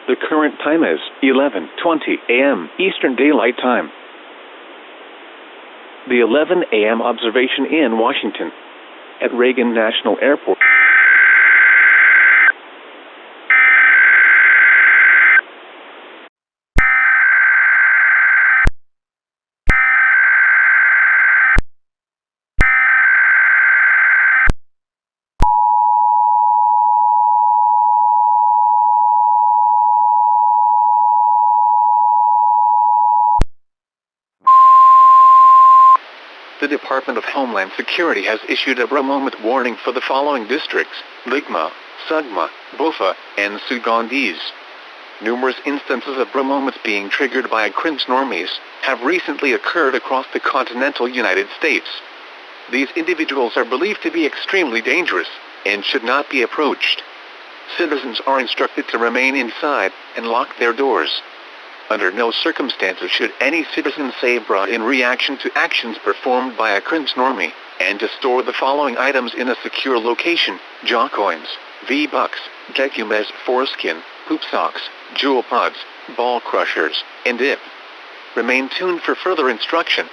The current time is 11:20 a.m. Eastern Daylight Time. The 11 a.m. observation in Washington at Reagan National Airport. The Department of Homeland Security has issued a moment warning for the following districts: Ligma, Sugma, Bofa, and Sugondese. Numerous instances of moments being triggered by cringe normies have recently occurred across the continental United States. These individuals are believed to be extremely dangerous and should not be approached. Citizens are instructed to remain inside and lock their doors. Under no circumstances should any citizen say bruh in reaction to actions performed by a cringe normie, and to store the following items in a secure location: jaw coins, V-bucks, decumez foreskin, poop socks, jewel pods, ball crushers, and dip. Remain tuned for further instruction.